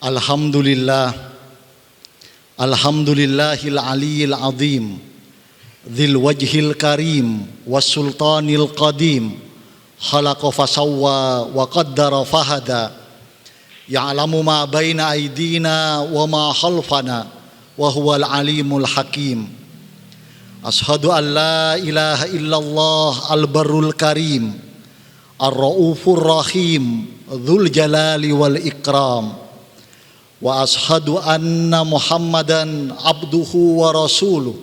Alhamdulillah, alhamdulillahil aliyil azim, dzil wajhil karim, was sultanil qadim, khalaqa fasawwa wa qaddara fahada, ya'lamu ma baina aydina wa ma khalfana, wa huwal alimul hakim. Ashhadu an la ilaha illallah al-barrul karim, ar-raufur rahim, dzul jalali wal ikram. Wa ashhadu anna Muhammadan abduhu wa rasuluh,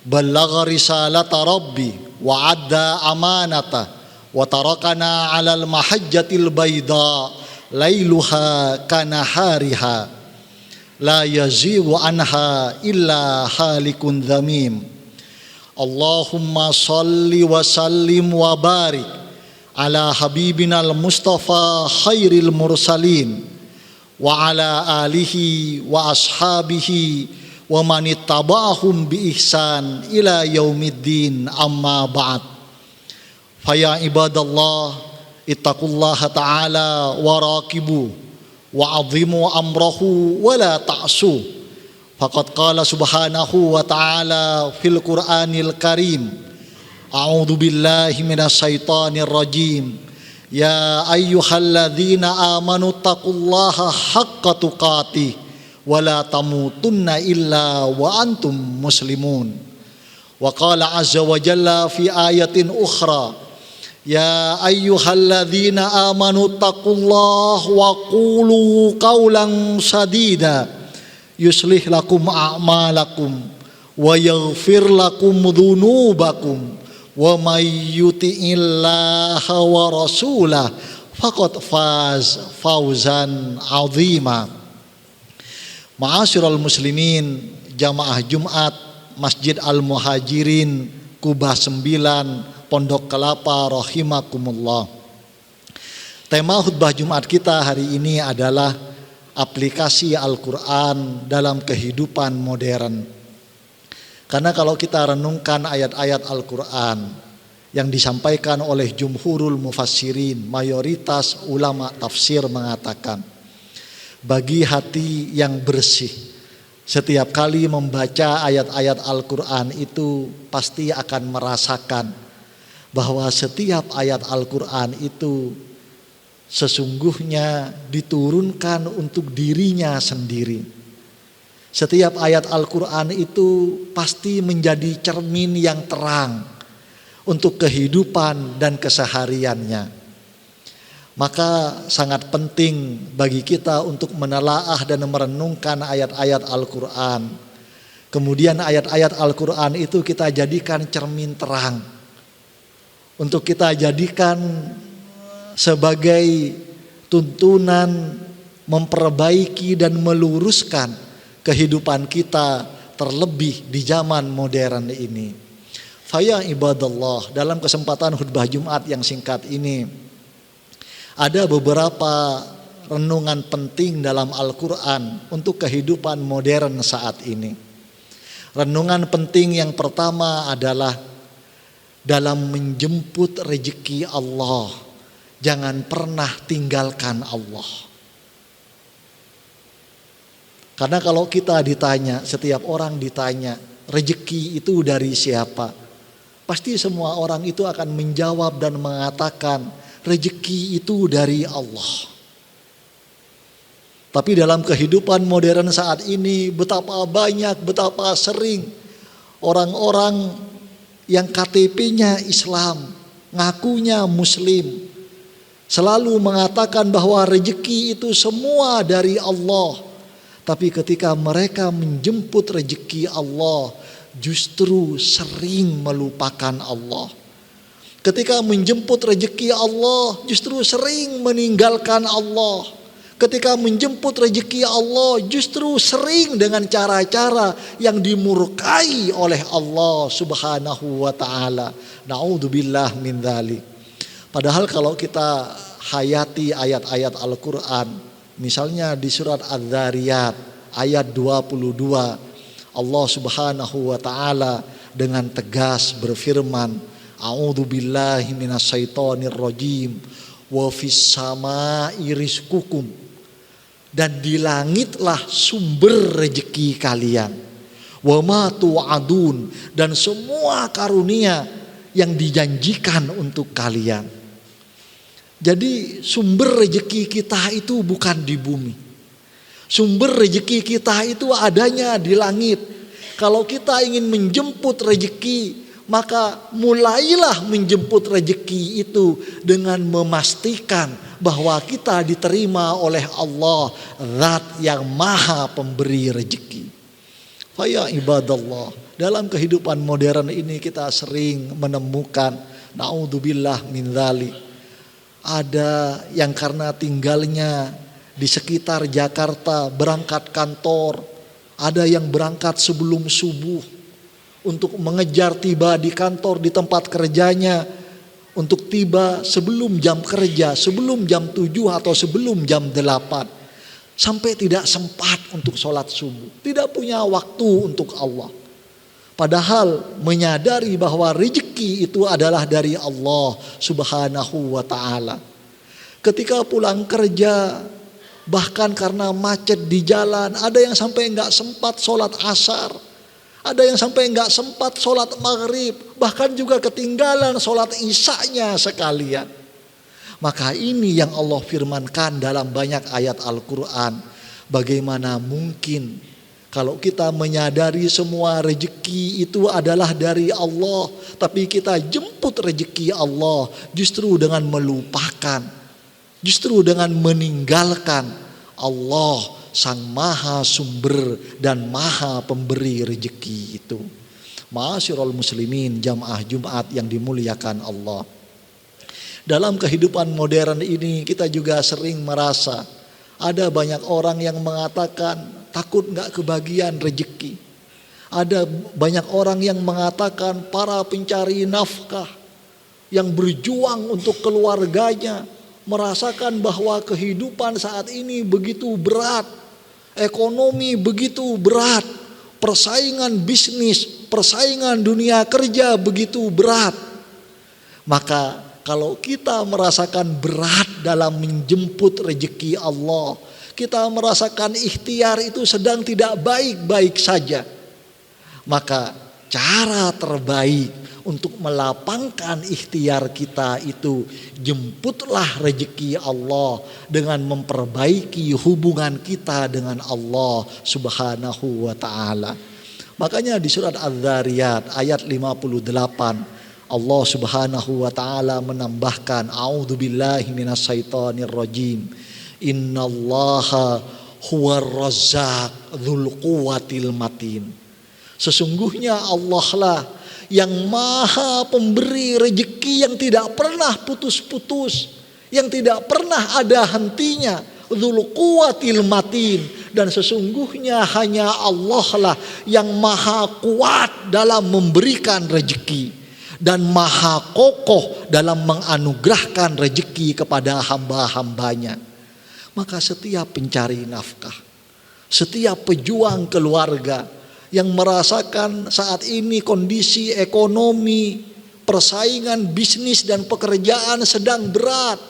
ballagha risalata rabbi wa adda amanata wa tarakana 'alal mahajjatil bayda lailuha kanahariha la yazighu anha illa halikun dhamim. Allahumma salli wa sallim wa barik ala habibinal mustafa khairil mursalin wa ala alihi wa ashabihi wa man ittaba'ahum bi ihsan ila yaumiddin, amma ba'd. Faya ibadallah, ittaqullaha ta'ala wa raqibu wa azimu amrahu wa la ta'su. Faqad qala subhanahu wa ta'ala fil Qur'anil Karim, a'udzu billahi minasy syaithanir rajim. Ya ayyuhalladzina amanu taqullaha haqqa tuqatih wa la tamutunna illa wa antum muslimun. Wa qala azza wa jalla fi ayatin ukhra, ya ayyuhalladzina amanu taqullaha wa qulu qawlan sadida yuslih lakum a'malakum wa yaghfir lakum dzunubakum wa may yuti'illaha wa rasulah faqad faz fawzan 'azima. Ma'asyiral muslimin, jamaah Jumat Masjid Al-Muhajirin Kubah 9 Pondok Kelapa rahimakumullah. Tema khutbah Jumat kita hari ini adalah aplikasi Al-Qur'an dalam kehidupan modern. Karena kalau kita renungkan ayat-ayat Al-Quran yang disampaikan oleh jumhurul mufassirin, mayoritas ulama tafsir mengatakan, bagi hati yang bersih, setiap kali membaca ayat-ayat Al-Quran itu pasti akan merasakan bahwa setiap ayat Al-Quran itu sesungguhnya diturunkan untuk dirinya sendiri. Setiap ayat Al-Quran itu pasti menjadi cermin yang terang untuk kehidupan dan kesehariannya. Maka sangat penting bagi kita untuk menelaah dan merenungkan ayat-ayat Al-Quran. Kemudian ayat-ayat Al-Quran itu kita jadikan cermin terang, untuk kita jadikan sebagai tuntunan memperbaiki dan meluruskan kehidupan kita, terlebih di zaman modern ini. Faya ibadallah, dalam kesempatan khutbah Jumat yang singkat ini ada beberapa renungan penting dalam Al-Quran untuk kehidupan modern saat ini. Renungan penting yang pertama adalah dalam menjemput rezeki Allah, jangan pernah tinggalkan Allah. Karena kalau kita ditanya, setiap orang ditanya, rezeki itu dari siapa? Pasti semua orang itu akan menjawab dan mengatakan, rezeki itu dari Allah. Tapi dalam kehidupan modern saat ini, betapa banyak, betapa sering orang-orang yang KTP-nya Islam, ngakunya Muslim, selalu mengatakan bahwa rezeki itu semua dari Allah. Tapi ketika mereka menjemput rezeki Allah, justru sering melupakan Allah. Ketika menjemput rezeki Allah, justru sering meninggalkan Allah. Ketika menjemput rezeki Allah, justru sering dengan cara-cara yang dimurkai oleh Allah Subhanahu wa ta'ala. Na'udzubillah min dzalik. Padahal kalau kita hayati ayat-ayat Al-Quran, misalnya di surat Adz-Dzariyat ayat 22, Allah Subhanahu wa ta'ala dengan tegas berfirman, a'udzu billahi minasyaitonir rajim, wa fis samaa'i rizqukum dan di langitlah sumber rejeki kalian. Wa ma tu'adun, dan semua karunia yang dijanjikan untuk kalian. Jadi sumber rejeki kita itu bukan di bumi. Sumber rejeki kita itu adanya di langit. Kalau kita ingin menjemput rejeki, maka mulailah menjemput rejeki itu dengan memastikan bahwa kita diterima oleh Allah, Zat yang Maha Pemberi rejeki. Faya ibadallah, dalam kehidupan modern ini kita sering menemukan, naudzubillah min dzalik, ada yang karena tinggalnya di sekitar Jakarta berangkat kantor, ada yang berangkat sebelum subuh untuk mengejar tiba di kantor, di tempat kerjanya, untuk tiba sebelum jam kerja, sebelum jam 7 atau sebelum jam 8. Sampai tidak sempat untuk sholat subuh, tidak punya waktu untuk Allah. Padahal menyadari bahwa rezeki itu adalah dari Allah Subhanahu wa ta'ala. Ketika pulang kerja, bahkan karena macet di jalan, ada yang sampai nggak sempat sholat asar, ada yang sampai nggak sempat sholat maghrib, bahkan juga ketinggalan sholat isya-nya sekalian. Maka ini yang Allah firmankan dalam banyak ayat Al-Quran. Bagaimana mungkin kalau kita menyadari semua rezeki itu adalah dari Allah, tapi kita jemput rezeki Allah justru dengan melupakan, justru dengan meninggalkan Allah Sang Maha Sumber dan Maha Pemberi rezeki itu. Ma'asyiral muslimin, jamaah Jumat yang dimuliakan Allah. Dalam kehidupan modern ini kita juga sering merasa ada banyak orang yang mengatakan takut gak kebagian rezeki. Ada banyak orang yang mengatakan para pencari nafkah yang berjuang untuk keluarganya merasakan bahwa kehidupan saat ini begitu berat, ekonomi begitu berat, persaingan bisnis, persaingan dunia kerja begitu berat. Maka kalau kita merasakan berat dalam menjemput rezeki Allah, kita merasakan ikhtiar itu sedang tidak baik-baik saja, maka cara terbaik untuk melapangkan ikhtiar kita itu, jemputlah rezeki Allah dengan memperbaiki hubungan kita dengan Allah Subhanahu wa ta'ala. Makanya di surat Az-Zariyat ayat 58 Allah Subhanahu wa ta'ala menambahkan, a'udzubillahi minasyaitonir rajim, innallaha huwar razzaq dzul quwwatil matin. Sesungguhnya Allah lah yang Maha Pemberi rezeki yang tidak pernah putus-putus, yang tidak pernah ada hentinya, dzul quwwatil matin. Dan sesungguhnya hanya Allah lah yang maha kuat dalam memberikan rezeki dan maha kokoh dalam menganugerahkan rezeki kepada hamba-hambanya. Maka setiap pencari nafkah, setiap pejuang keluarga yang merasakan saat ini kondisi ekonomi, persaingan bisnis dan pekerjaan sedang berat,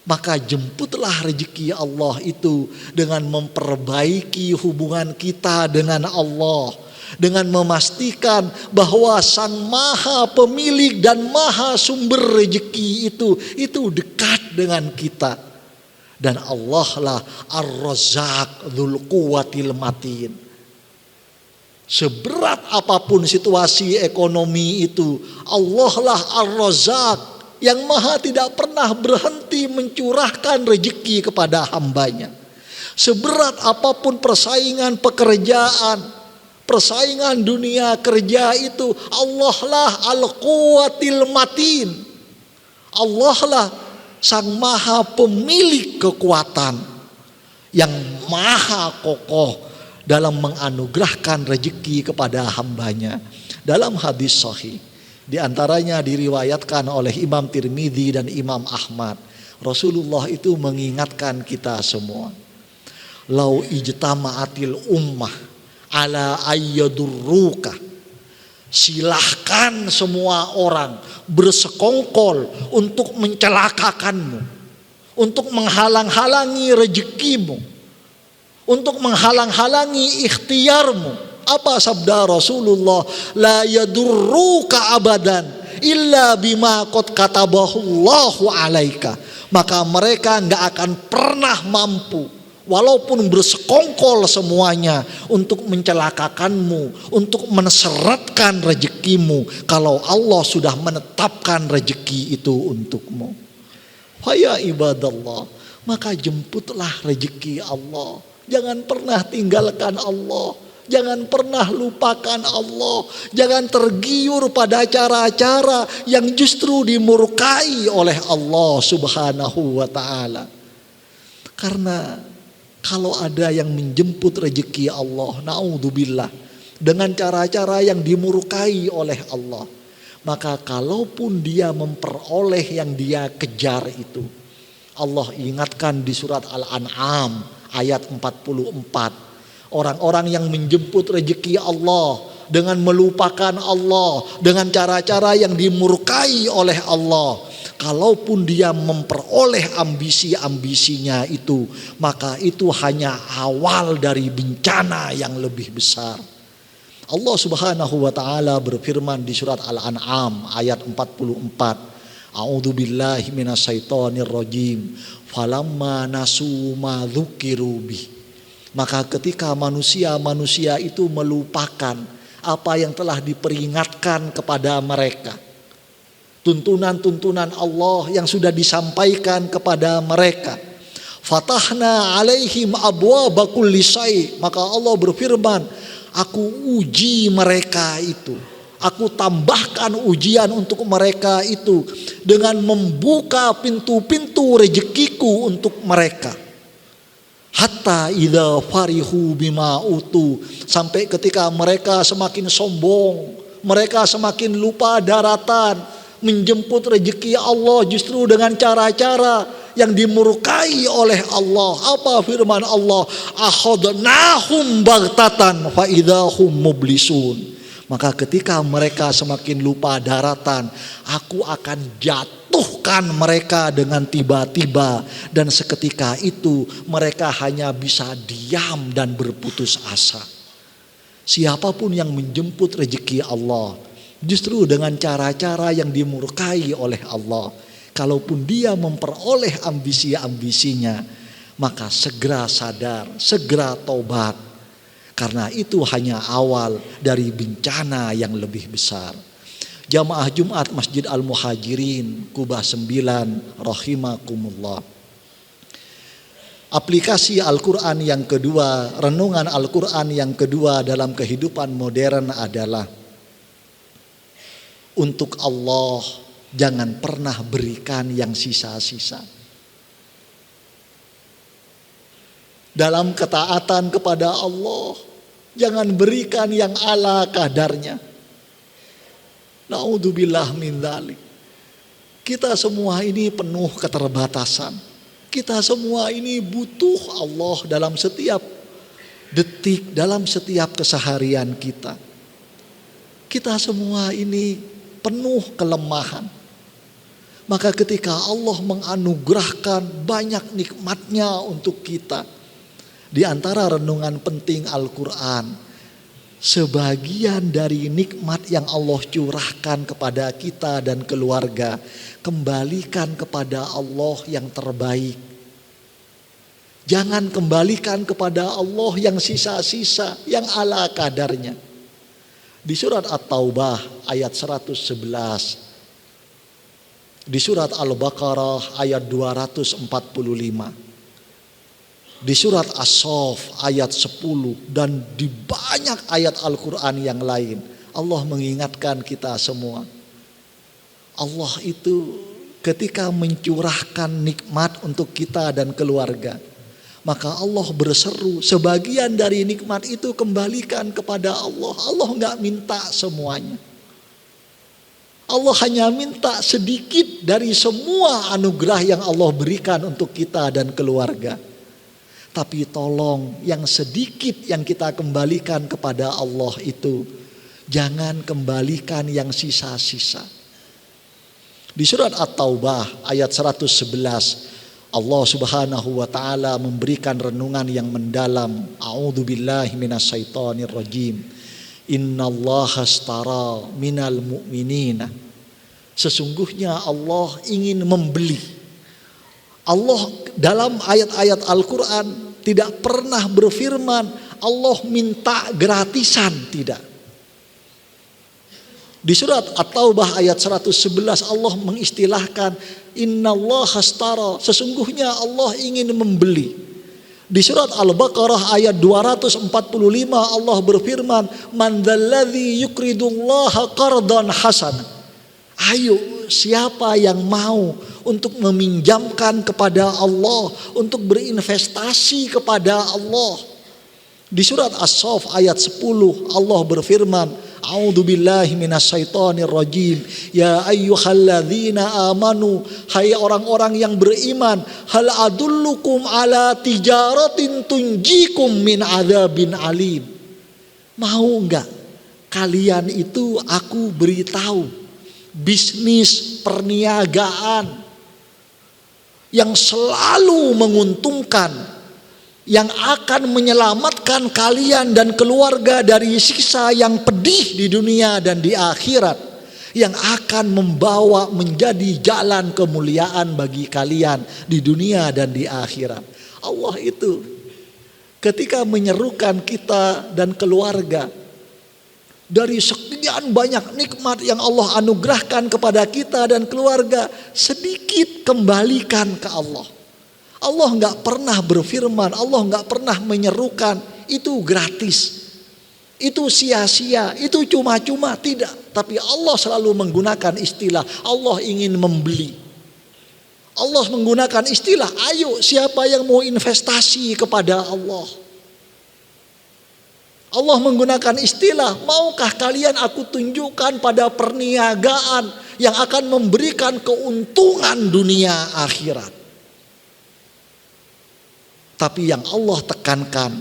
maka jemputlah rezeki Allah itu dengan memperbaiki hubungan kita dengan Allah, dengan memastikan bahwa Sang Maha Pemilik dan Maha Sumber rezeki itu dekat dengan kita. Dan Allah lah Ar-Razzaq dzul quwwatil matin. Seberat apapun situasi ekonomi itu, Allah lah Ar-Razzaq yang maha tidak pernah berhenti mencurahkan rezeki kepada hambanya. Seberat apapun persaingan pekerjaan, persaingan dunia kerja itu, Allah lah Al-Quwwatil Matin. Allah lah Sang Maha Pemilik kekuatan yang maha kokoh dalam menganugerahkan rezeki kepada hambanya. Dalam hadis sahih, di antaranya diriwayatkan oleh Imam Tirmidzi dan Imam Ahmad, Rasulullah itu mengingatkan kita semua, lau ijtama'atil ummah ala ayyadurruka, silahkan semua orang bersekongkol untuk mencelakakanmu, untuk menghalang-halangi rezekimu, untuk menghalang-halangi ikhtiarmu. Apa sabda Rasulullah? La yadurruka abadan illa bima qad katabahullahu alaika. Maka mereka enggak akan pernah mampu, walaupun bersekongkol semuanya, untuk mencelakakanmu, untuk menseretkan rezekimu, kalau Allah sudah menetapkan rezeki itu untukmu. Faya ibadallah, maka jemputlah rezeki Allah. Jangan pernah tinggalkan Allah. Jangan pernah lupakan Allah. Jangan tergiur pada cara-cara yang justru dimurkai oleh Allah Subhanahu wa ta'ala. Karena kalau ada yang menjemput rezeki Allah, naudzubillah, dengan cara-cara yang dimurkai oleh Allah, maka kalaupun dia memperoleh yang dia kejar itu, Allah ingatkan di surat Al-An'am ayat 44. Orang-orang yang menjemput rezeki Allah dengan melupakan Allah, dengan cara-cara yang dimurkai oleh Allah, kalaupun dia memperoleh ambisi-ambisinya itu, maka itu hanya awal dari bencana yang lebih besar. Allah Subhanahu wa ta'ala berfirman di surat Al-An'am ayat 44. A'udzu billahi minasyaitonir rajim. Falamma nasu ma dzukiru bih. Maka ketika manusia-manusia itu melupakan apa yang telah diperingatkan kepada mereka, tuntunan-tuntunan Allah yang sudah disampaikan kepada mereka, fatahna alaihim abwaaba kulli syai', maka Allah berfirman, aku uji mereka itu, aku tambahkan ujian untuk mereka itu dengan membuka pintu-pintu rezekiku untuk mereka. Hatta idza farihu bima utu, sampai ketika mereka semakin sombong, mereka semakin lupa daratan, menjemput rezeki Allah justru dengan cara-cara yang dimurkai oleh Allah. Apa firman Allah? Akhadnahum baghtatan fa idzahum mublisun. Maka ketika mereka semakin lupa daratan, aku akan jatuhkan mereka dengan tiba-tiba. Dan seketika itu mereka hanya bisa diam dan berputus asa. Siapapun yang menjemput rezeki Allah justru dengan cara-cara yang dimurkai oleh Allah, kalaupun dia memperoleh ambisi-ambisinya, maka segera sadar, segera tobat. Karena itu hanya awal dari bencana yang lebih besar. Jamaah Jumat Masjid Al-Muhajirin Kubah 9 rahimakumullah. Aplikasi Al-Quran yang kedua, renungan Al-Quran yang kedua dalam kehidupan modern adalah, untuk Allah jangan pernah berikan yang sisa-sisa. Dalam ketaatan kepada Allah, jangan berikan yang ala kadarnya. Naudzubillah min dzalik. Kita semua ini penuh keterbatasan. Kita semua ini butuh Allah dalam setiap detik, dalam setiap keseharian kita. Kita semua ini penuh kelemahan. Maka ketika Allah menganugerahkan banyak nikmatnya untuk kita, di antara renungan penting Al-Quran, sebagian dari nikmat yang Allah curahkan kepada kita dan keluarga, kembalikan kepada Allah yang terbaik. Jangan kembalikan kepada Allah yang sisa-sisa, yang ala kadarnya. Di surat At-Taubah ayat 111, di surat Al-Baqarah ayat 245, di surat As-Saff ayat 10, dan di banyak ayat Al-Quran yang lain, Allah mengingatkan kita semua. Allah itu ketika mencurahkan nikmat untuk kita dan keluarga, maka Allah berseru, sebagian dari nikmat itu kembalikan kepada Allah. Allah gak minta semuanya. Allah hanya minta sedikit dari semua anugerah yang Allah berikan untuk kita dan keluarga. Tapi tolong yang sedikit yang kita kembalikan kepada Allah itu, jangan kembalikan yang sisa-sisa. Di surat At-Taubah ayat 111, Allah Subhanahu wa taala memberikan renungan yang mendalam. A'udzubillahi minasyaitonirrajim. Innallaha astara minal mu'minina. Sesungguhnya Allah ingin membeli. Allah dalam ayat-ayat Al-Qur'an tidak pernah berfirman Allah minta gratisan, tidak. Di surat At-Taubah ayat 111 Allah mengistilahkan innallaha astara, sesungguhnya Allah ingin membeli. Di surat Al-Baqarah ayat 245 Allah berfirman man dzalladzi yuqridullaha qardan hasana. Ayo, siapa yang mau untuk meminjamkan kepada Allah, untuk berinvestasi kepada Allah. Di surat As-Saff ayat 10 Allah berfirman A'udzubillahi minasyaitonirrajim. Ya ayyuhalladzina amanu, hai orang-orang yang beriman, hal adullukum ala tijaratin tunjikum min adzabin alim. Mau enggak kalian itu aku beritahu bisnis perniagaan yang selalu menguntungkan, yang akan menyelamatkan kalian dan keluarga dari siksa yang pedih di dunia dan di akhirat, yang akan membawa menjadi jalan kemuliaan bagi kalian di dunia dan di akhirat. Allah itu ketika menyerukan kita dan keluarga dari sekian banyak nikmat yang Allah anugerahkan kepada kita dan keluarga, sedikit kembalikan ke Allah. Allah nggak pernah berfirman, Allah nggak pernah menyerukan itu gratis, itu sia-sia, itu cuma-cuma, tidak. Tapi Allah selalu menggunakan istilah Allah ingin membeli. Allah menggunakan istilah ayo siapa yang mau investasi kepada Allah. Allah menggunakan istilah maukah kalian aku tunjukkan pada perniagaan yang akan memberikan keuntungan dunia akhirat. Tapi yang Allah tekankan,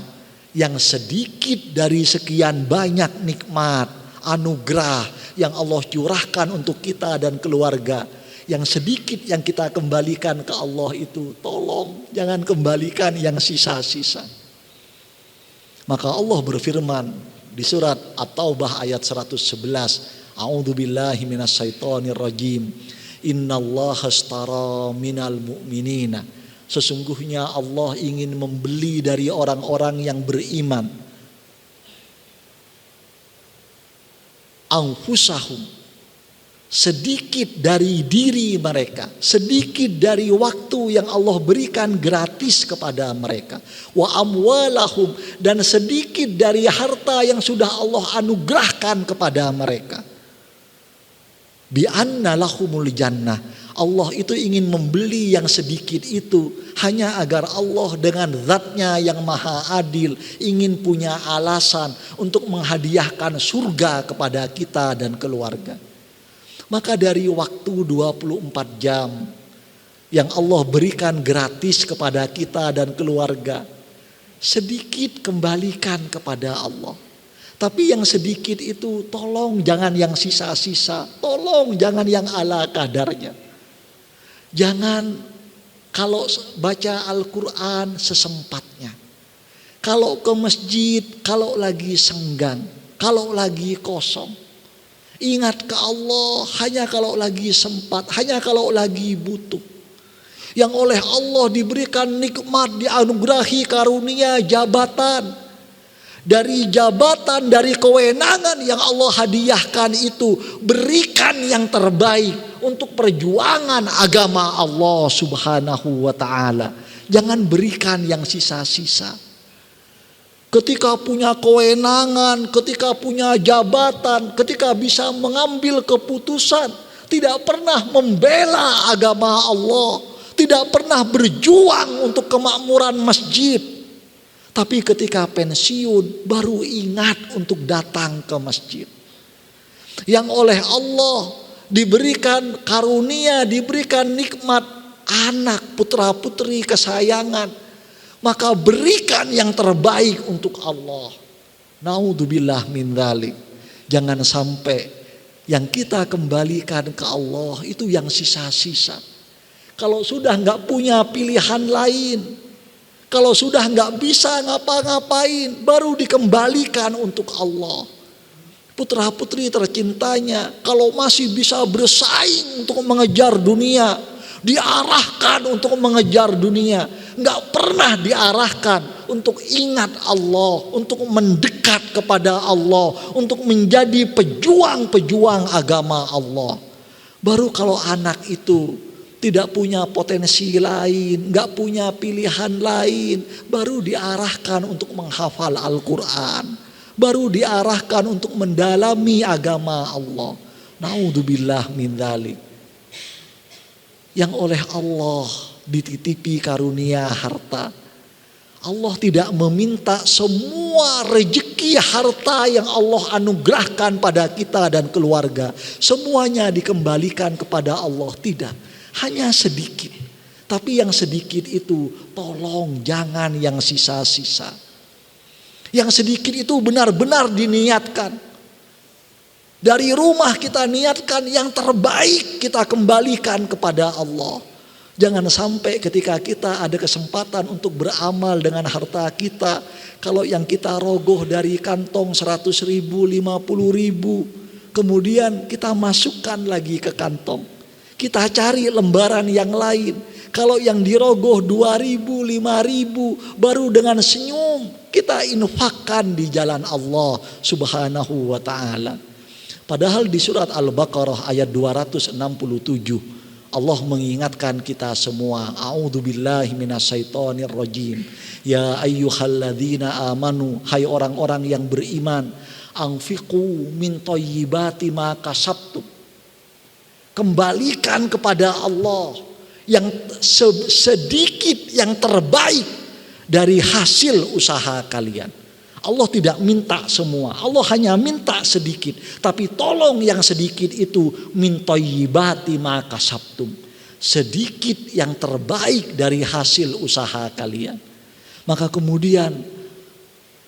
yang sedikit dari sekian banyak nikmat, anugerah yang Allah curahkan untuk kita dan keluarga, yang sedikit yang kita kembalikan ke Allah itu, tolong jangan kembalikan yang sisa-sisa. Maka Allah berfirman di surat At-Taubah ayat 111, A'udzubillahi minasyaitonirrajim. Innallaha astara minal mu'minina. Sesungguhnya Allah ingin membeli dari orang-orang yang beriman anfusahum, sedikit dari diri mereka, sedikit dari waktu yang Allah berikan gratis kepada mereka, wa amwalahum, dan sedikit dari harta yang sudah Allah anugerahkan kepada mereka. Bi anna lahumul jannah, Allah itu ingin membeli yang sedikit itu hanya agar Allah dengan zatnya yang maha adil ingin punya alasan untuk menghadiahkan surga kepada kita dan keluarga. Maka dari waktu 24 jam yang Allah berikan gratis kepada kita dan keluarga, sedikit kembalikan kepada Allah. Tapi yang sedikit itu tolong jangan yang sisa-sisa, tolong jangan yang ala kadarnya. Jangan kalau baca Al-Quran sesempatnya, kalau ke masjid kalau lagi senggang, kalau lagi kosong. Ingat ke Allah hanya kalau lagi sempat, hanya kalau lagi butuh. Yang oleh Allah diberikan nikmat, dianugerahi karunia jabatan. Dari jabatan, dari kewenangan yang Allah hadiahkan itu, berikan yang terbaik untuk perjuangan agama Allah Subhanahu wa ta'ala. Jangan berikan yang sisa-sisa. Ketika punya kewenangan, ketika punya jabatan, ketika bisa mengambil keputusan, tidak pernah membela agama Allah, tidak pernah berjuang untuk kemakmuran masjid. Tapi ketika pensiun baru ingat untuk datang ke masjid. Yang oleh Allah diberikan karunia, diberikan nikmat anak putra putri kesayangan, maka berikan yang terbaik untuk Allah. Naudzubillah min dzalik. Jangan sampai yang kita kembalikan ke Allah itu yang sisa-sisa. Kalau sudah nggak punya pilihan lain, kalau sudah nggak bisa ngapa-ngapain, baru dikembalikan untuk Allah. Putra-putri tercintanya, kalau masih bisa bersaing untuk mengejar dunia, diarahkan untuk mengejar dunia. Nggak pernah diarahkan untuk ingat Allah, untuk mendekat kepada Allah, untuk menjadi pejuang-pejuang agama Allah. Baru kalau anak itu tidak punya potensi lain, nggak punya pilihan lain, baru diarahkan untuk menghafal Al-Quran, baru diarahkan untuk mendalami agama Allah. Naudzubillah min dzalik. Yang oleh Allah dititipi karunia harta. Allah tidak meminta semua rejeki harta yang Allah anugerahkan pada kita dan keluarga semuanya dikembalikan kepada Allah, tidak. Hanya sedikit. Tapi yang sedikit itu tolong jangan yang sisa-sisa. Yang sedikit itu benar-benar diniatkan. Dari rumah kita niatkan yang terbaik, kita kembalikan kepada Allah. Jangan sampai ketika kita ada kesempatan untuk beramal dengan harta kita, kalau yang kita rogoh dari kantong 100 ribu, 50 ribu, kemudian kita masukkan lagi ke kantong. Kita cari lembaran yang lain. Kalau yang dirogoh 2.000, 5.000, baru dengan senyum kita infakkan di jalan Allah Subhanahu wa ta'ala. Padahal di surat Al-Baqarah ayat 267 Allah mengingatkan kita semua, a'udzubillahi minasyaitonir rajim. Ya ayyuhalladzina amanu, hai orang-orang yang beriman, anfiqu min thayyibati ma kasabtum. Kembalikan kepada Allah yang sedikit yang terbaik dari hasil usaha kalian. Allah tidak minta semua, Allah hanya minta sedikit. Tapi tolong yang sedikit itu min thayyibati ma kasabtum, sedikit yang terbaik dari hasil usaha kalian. Maka kemudian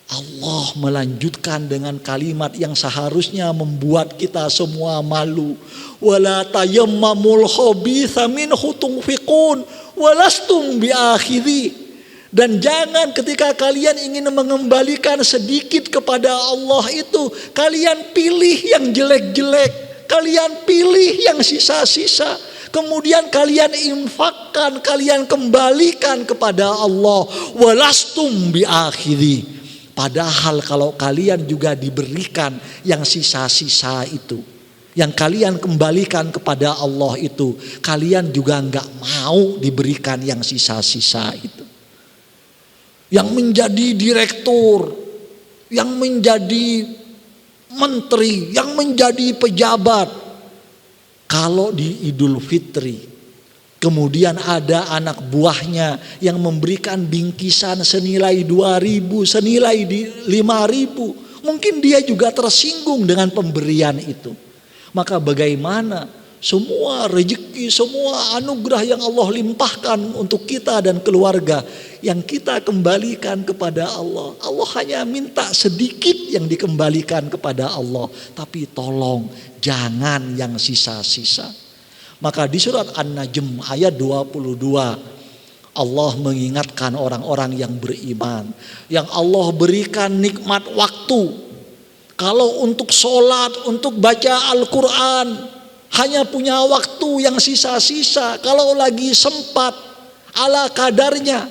Allah melanjutkan dengan kalimat yang seharusnya membuat kita semua malu. Wala tayammamul khabitha minhu tunfiqun walastum biakhidhi. Dan jangan ketika kalian ingin mengembalikan sedikit kepada Allah itu, kalian pilih yang jelek-jelek, kalian pilih yang sisa-sisa, kemudian kalian infakkan, kalian kembalikan kepada Allah. Walastum biakhidhi. Padahal kalau kalian juga diberikan yang sisa-sisa itu, yang kalian kembalikan kepada Allah itu, kalian juga enggak mau diberikan yang sisa-sisa itu. Yang menjadi direktur, yang menjadi menteri, yang menjadi pejabat. Kalau di Idul Fitri, kemudian ada anak buahnya yang memberikan bingkisan senilai 2.000, senilai 5.000. Mungkin dia juga tersinggung dengan pemberian itu. Maka bagaimana semua rezeki, semua anugerah yang Allah limpahkan untuk kita dan keluarga, yang kita kembalikan kepada Allah. Allah hanya minta sedikit yang dikembalikan kepada Allah. Tapi tolong jangan yang sisa-sisa. Maka di surat An-Najm ayat 22 Allah mengingatkan orang-orang yang beriman, yang Allah berikan nikmat waktu. Kalau untuk sholat, untuk baca Al-Quran, hanya punya waktu yang sisa-sisa. Kalau lagi sempat, ala kadarnya.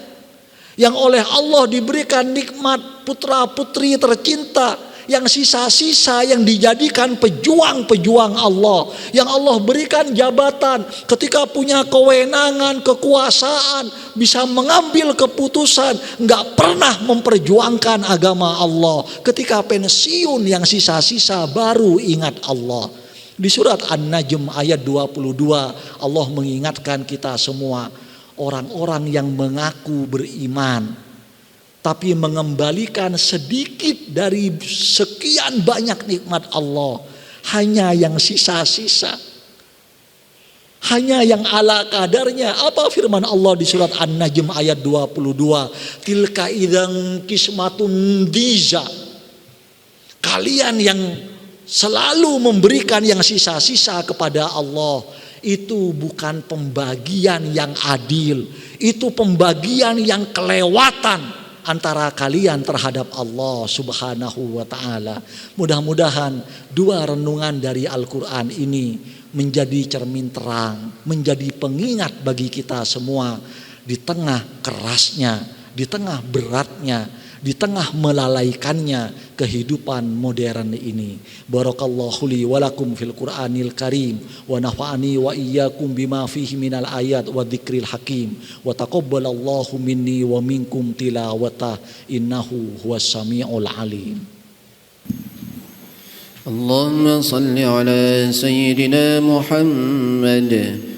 Yang oleh Allah diberikan nikmat putra-putri tercinta, yang sisa-sisa yang dijadikan pejuang-pejuang Allah, yang Allah berikan jabatan, ketika punya kewenangan, kekuasaan, bisa mengambil keputusan, nggak pernah memperjuangkan agama Allah. Ketika pensiun yang sisa-sisa baru ingat Allah. Di surat An-Najm ayat 22 Allah mengingatkan kita semua, orang-orang yang mengaku beriman tapi mengembalikan sedikit dari sekian banyak nikmat Allah, hanya yang sisa-sisa, hanya yang ala kadarnya. Apa firman Allah di surat An-Najm ayat 22? Tilka idzan qismatun diza. Kalian yang selalu memberikan yang sisa-sisa kepada Allah, itu bukan pembagian yang adil, itu pembagian yang kelewatan antara kalian terhadap Allah Subhanahu wa ta'ala. Mudah-mudahan dua renungan dari Al-Quran ini menjadi cermin terang, menjadi pengingat bagi kita semua di tengah kerasnya, di tengah beratnya, di tengah melalaikannya kehidupan modern ini. Barakallahu li wa lakum fil Qur'anil Karim wa nafa'ani wa iyyakum bima fihi minal ayat wa dzikril hakim wa taqabbalallahu minni wa minkum tilawata innahu huwas samiul alim. Allahumma salli ala sayyidina Muhammad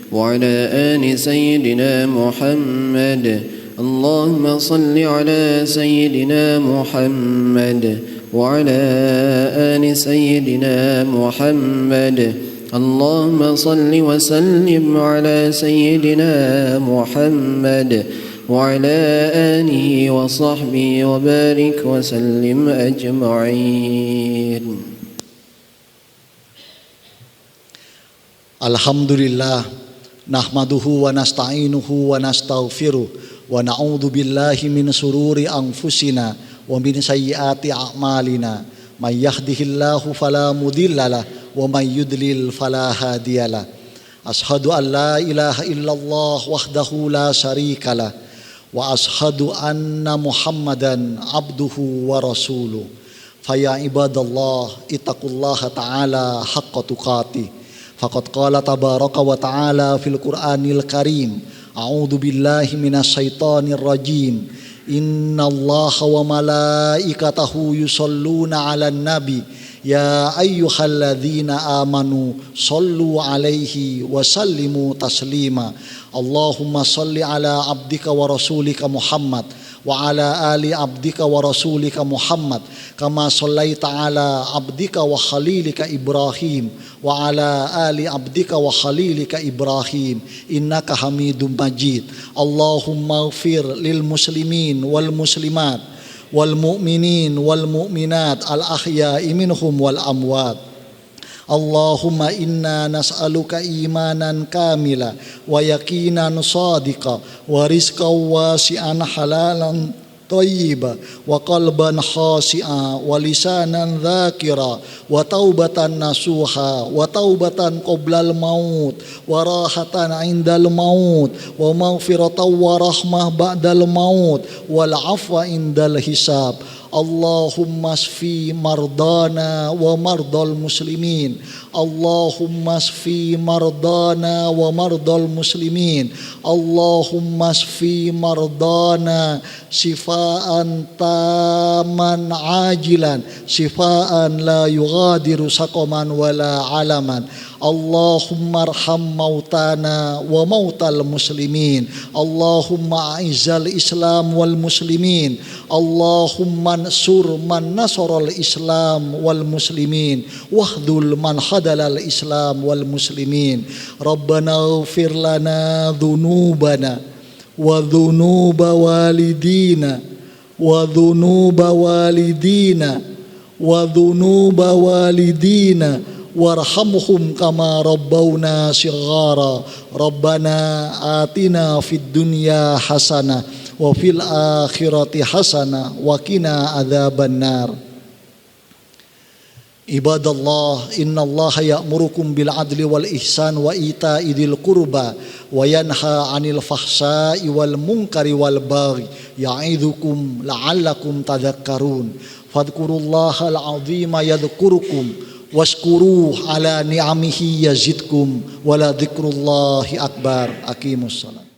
wa ala ali sayyidina Muhammad. اللهم صل على سيدنا محمد وعلى آل سيدنا محمد. اللهم صل وسلم على سيدنا محمد وعلى آله وصحبه وبارك وسلم أجمعين. Alhamdulillah, nahmaduhu wa nasta'inuhu wa nastaghfiruh wa na'udzu billahi min sururi anfusina wa min sayyiati a'malina. May yahdihillahu fala mudhillalah wa may yudlil fala hadiyalah. Ashhadu an la ilaha illallah wahdahu la syarikalah wa ashhadu anna Muhammadan abduhu wa rasuluh. Faya ibadallah ittaqullaha ta'ala haqqa tuqatih. Faqad qala tabaraka wa ta'ala fil Qur'anil Karim. A'udzu billahi minasyaitonir rajim. Innallaha wa malaikatahu yusholluna 'alan nabi ya ayyuhalladzina amanu shollu 'alaihi wa sallimu taslima. Allahumma sholli 'ala 'abdika wa rasulika Muhammad wa 'ala ali 'abdika wa rasulika Muhammad kama shallaita 'ala 'abdika wa khalilika Ibrahim wa 'ala ali 'abdika wa khalilika Ibrahim innaka Hamidum Majid. Allahumma ighfir lil muslimin wal muslimat wal mu'minin wal mu'minat al ahya'i minhum wal amwat. Allahumma inna nas'aluka imanan kamila wa yaqinan sadiqa wa rizqan wasi'an halalan thayyiba wa qalban khasi'a wa lisanan dzakira wa taubatan nasuha wa taubatan qoblal maut wa rahatan indal maut wa maghfiratan wa rahmah ba'dal maut wal afwa indal hisab. Allahumma shfi mardana wa mardal muslimin. Allahumma shfi mardana wa mardal muslimin. Allahumma shfi mardana shifaan taman ajilan shifaan la yughadiru saqaman wala alaman. Allahumma arham mautana wa mautal muslimin. Allahumma a'izzal islam wal muslimin. Allahumma ansur man nasaral islam wal muslimin wahdul man hadalal islam wal muslimin. Rabbana ighfir lana dhunubana wa dhunuba walidina wa dhunuba walidina wa dhunuba walidina warhamhum kama rabbawna shighara. Rabbana atina fid dunya hasanah wa fil akhirati hasanah wa qina adzabannar. Ibadallah, innallaha ya'murukum bil adli wal ihsan wa ita'i dzil qurba wa yanha 'anil fahsya'i wal munkari wal baghi ya'idzukum la'allakum tadhakkarun. Fadhkurullahal 'azima yadhkurukum washkuruhu 'ala ni'amihi yazidkum wa la dzikrullahi akbar. Aqimussalat.